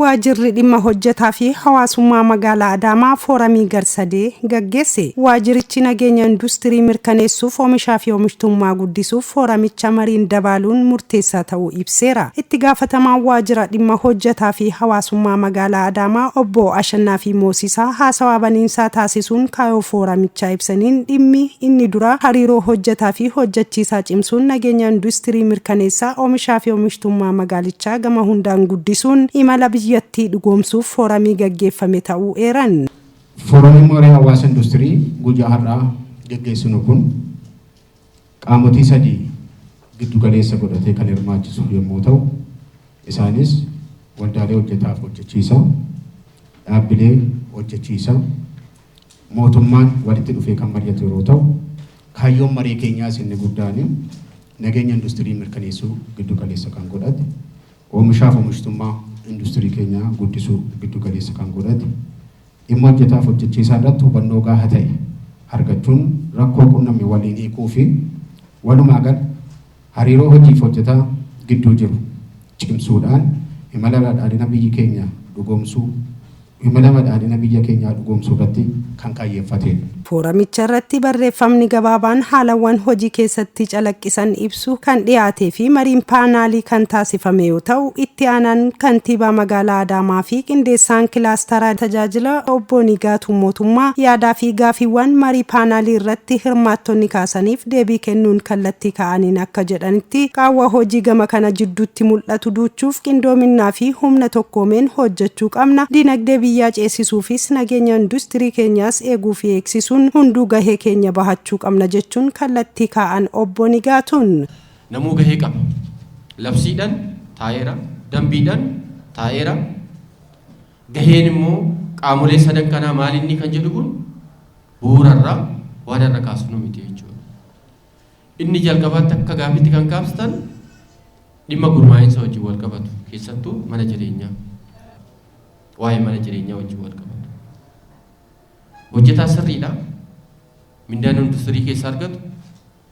waajirri dhimma hojjetaa fi hawaasummaa magaalaa Adaamaa fooramii garsadee gaggeesse. Waajirichi nageenya industirii mirkaneessuuf oomishaa fi oomishtummaa guddisuuf fooramicha mariin dabaaluun murteessaa ta'uu ibseera. Itti gaafatamaan waajira dhimma hojjetaa fi hawaasummaa magaalaa Adaamaa obbo Ashannaa fi Moosisaa haasawaa baniinsaa taasisuun kaayoo fooramichaa ibsaniin dhimmi inni dura hariiroo hojjetaa fi hojjechiisaa cimsuun nageenya industirii mirkaneessaa oomishaa fi oomishtummaa magaalichaa gama hundaan guddisuun imala biyyattii dhugoomsuuf fooramii gaggeeffame ta'uu eeran. Fooramiin mooraa hawaasa industirii guyyaa har'aa gaggeessinu kun qaamotii sadii giddu galeessa godhatee kan hirmaachisu yommuu ta'u, isaanis waldaalee hojjetaaf hojjechiisaa, dhaabbilee hojjechiisaa, mootummaan walitti dhufee kan mari'atu yeroo ta'u, kaayyoon marii keenyaas inni guddaan nageenya industirii mirkaneessuu giddu galeessa kan godhate, oomishaaf oomishtummaa industirii keenyaa guddisuu giddu galeessa kan godhate, dhimma hojjetaaf hojjechiisaa irratti hubannoo gahaa ta'e argachuun rakkoo qunnamne waliin hiikuu fi walumaa gala hariiroo hojiif hojjetaa gidduu jiru cimsuudhaan imala badhaadhina biyya keenyaa dhugoomsuu irratti kan kaayyeeffatedha. Fooramicha irratti barreeffamni gabaabaan haalawwan hojii keessatti calaqqisan ibsu kan dhiyaatee fi mariin paanaalii kan taasifame yoo ta'u, itti aanaan kantiibaa magaalaa Adaamaa fi qindeessaan kilaasteraa tajaajila obbo Nigaatuu Mootummaa yaadaa fi gaafiiwwan marii paanaalii irratti hirmaattonni kaasaniif deebii kennuun kallattii kaa'aniin akka jedhanitti qaawwa hojii gama kana jidduutti mul'atu duuchuuf qindoominaa fi humna tokkoomeen hojjechuu qabna. Dinagdee biyyaa ceesisuufis nageenya industirii keenyaas eeguu fi eegsisuun hunduu gahee keenya bahachuu qabna jechuun kallattii kaa'an obbo Nigaatuun. Namuu gahee qaba. Labsiidhaan taa'eera, dambiidhaan taa'eera. Gaheen immoo qaamolee sadan kanaa maal inni kan jedhu kun bu'uurarraa waan irra kaasnu miti jechuudha. Inni jalqabaatti akka gaafitti kan kaastan dhimma gurmaa'insa wajjin wal qabatu keessattuu mana jireenyaa. Waa'ee mana jireenyaa wajjin wal qabatu. Hojjetaa sirriidha. Mindaan industirii keessa argatu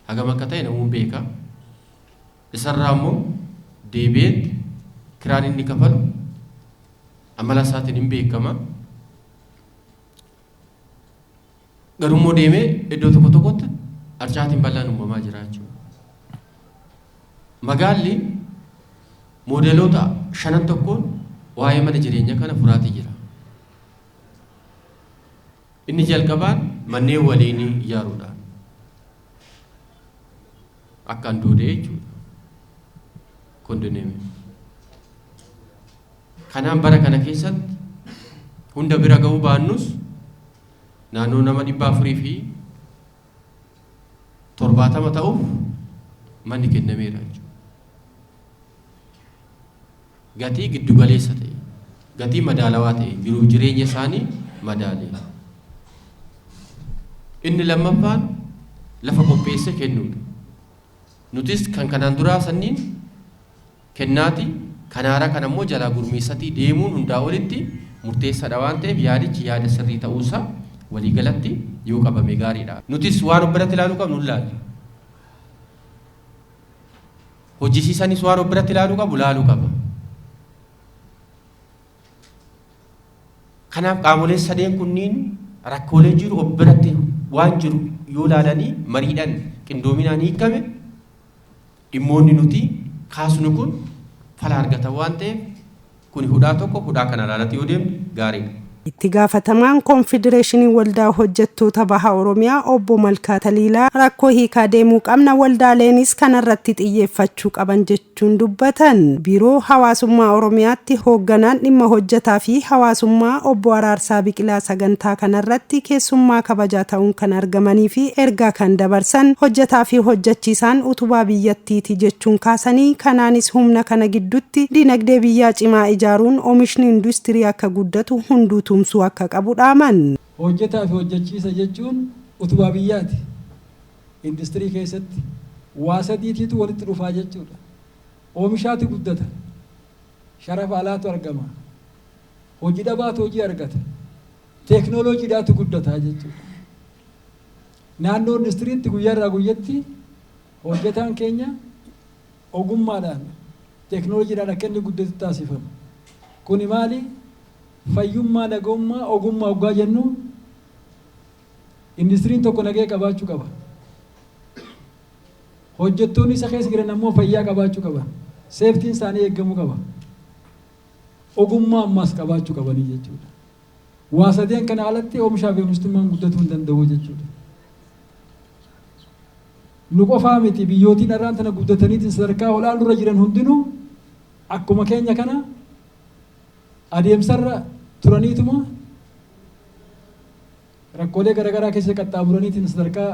hagam akka ta'e namuun beeka. Isarraa immoo deebi'eetti kiraan inni kafalu amala isaatiin hin beekama. Garuu immoo deemee iddoo tokko tokkotti harcaatiin bal'aan uumamaa jira jechuudha. Magaalli moodeloota 5 tokkoon waa'ee mana jireenyaa kana furaatii jira. Inni jalqabaan manneen waliinii ijaaruudhaan akkaan doodee jechuudha. Kondoneemi. Kanaan bara kana keessatti hunda bira ga'uu baannus naannoo nama 470 ta'uuf manni kennameera jechuudha. Gatii giddu galeessa ta'e, gatii madaalawaa ta'e, jiruuf jireenya isaanii madaalee. Inni lammaffaan lafa qopheesse kennuudha. Nutis kan kanaan duraa sanniin kennaati, kanaara kan ammoo jalaa gurmeessatii deemuun hundaa olitti murteessaadha waan ta'eef yaadichi yaada sirrii ta'uusaa waliigalatti yoo qabame gaariidha. Nutis waan obbiratti ilaaluu qabnu ilaalu. Hojjisiisanis waan obbiratti ilaaluu qabu ilaaluu qaba. Kanaaf qaamolee sadeen kunniin rakkoolee jiru obbiratti waan jiru yoo ilaalanii mariidhaan qindoominaan hiikame dhimmoonni nuti kaasnu kun fala argatan waan ta'eef kun hudhaa tokko hudhaa kana ilaalatti yoo deemne gaariidha. Itti gaafatamaan Konfedereeshinii Waldaa Hojjettoota Bahaa Oromiyaa obbo Malkaa Taliilaa rakkoo hiikaa deemuu qabna waldaaleenis kanarratti xiyyeeffachuu qaban jechuun dubbatan. Biiroo Hawaasummaa Oromiyaatti hoogganaan dhimma hojjetaa fi hawaasummaa obbo Araarsaa Biqilaa sagantaa kanarratti keessummaa kabajaa ta'uun kan argamanii fi ergaa kan dabarsan hojjetaa fi hojjechiisaan utubaa biyyattiiti jechuun kaasanii kanaanis humna kana gidduutti dinagdee biyyaa cimaa ijaaruun oomishni industirii akka guddatu hunduu tumsuu akka qabu dhaaman. Hojjetaa fi hojjechiisa jechuun utubaa biyyaati. Industirii keessatti waa sadiitiitu walitti dhufaa jechuudha. Oomishaatu guddata. Sharafa alaatu argama. Hojii dhabaatu hojii argata. Teeknooloojiidhaatu guddata jechuudha. Naannoo industiriitti guyyaarraa guyyatti hojjetaan keenya ogummaadhaan teeknooloojiidhaan akka inni guddatu taasifama. Kuni maali? Fayyummaa, nagummaa, ogummaa hoggaa jennu industiriin tokko nagee qabaachuu qaba. Hojjettoonni isa keessa jiran ammoo fayyaa qabaachuu qaba. Seeftiin isaanii eeggamuu qaba. Ogummaa ammaas qabaachuu qabanii jechuudha. Waa sadeen kana alatti oomishaa fi oomishtummaan guddatuu hin danda'u jechuudha. Nu qofaa miti biyyootiin irraan tana guddataniitiin sadarkaa olaanurra jiran hundinuu akkuma keenya kana adeemsarra turaniituma rakkoolee garaagaraa keessa qaxxaamuraniitiin sadarkaa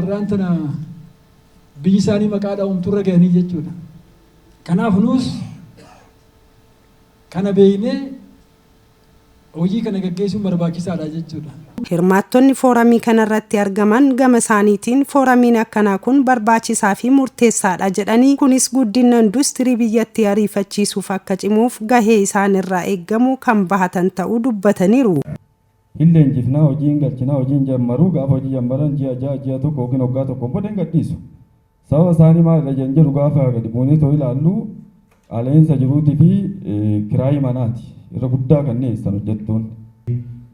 irraan tana biyyi isaanii maqaa dhaa'umturra gahanii jechuudha. Kanaaf nuus kana beeynee hojii kana gaggeessuun barbaachisaadha jechuudha. Hirmaattonni fooramii kanarratti argaman gama isaaniitiin fooramiin akkanaa kun barbaachisaa fi murteessaadha jedhanii kunis guddina industirii biyyattii ariifachiisuuf akka cimuuf gahee isaan irraa eeggamu kan bahatan ta'uu dubbataniiru. Leenjifnaa hojiin galchinaa hojiin jammaruu gaafa hojii jammaran ji'a tokko yookiin waggaa tokko booda gadhiisu. Sababa isaanii maalidha jedhu gaafa gadi buunee too ilaallu qaala'insa jiruutii fi kiraayii manaati irra guddaa kan dhiyeessan hojjettoonni.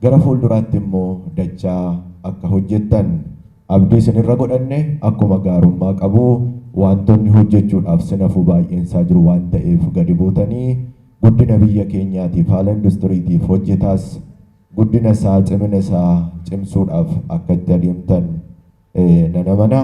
Gara fuulduraatti immoo dachaa akka hojjettan abdii isinirra godhanne akkuma gaarummaa qabu wantoonni hojjechuudhaaf sinafuu baay'eensaa jiru waan ta'eef gadi buutanii guddina biyya keenyaatiif haala industiriitiif hojjetaas guddina isaa cimina isaa cimsuudhaaf akka itti adeemtan nan amana.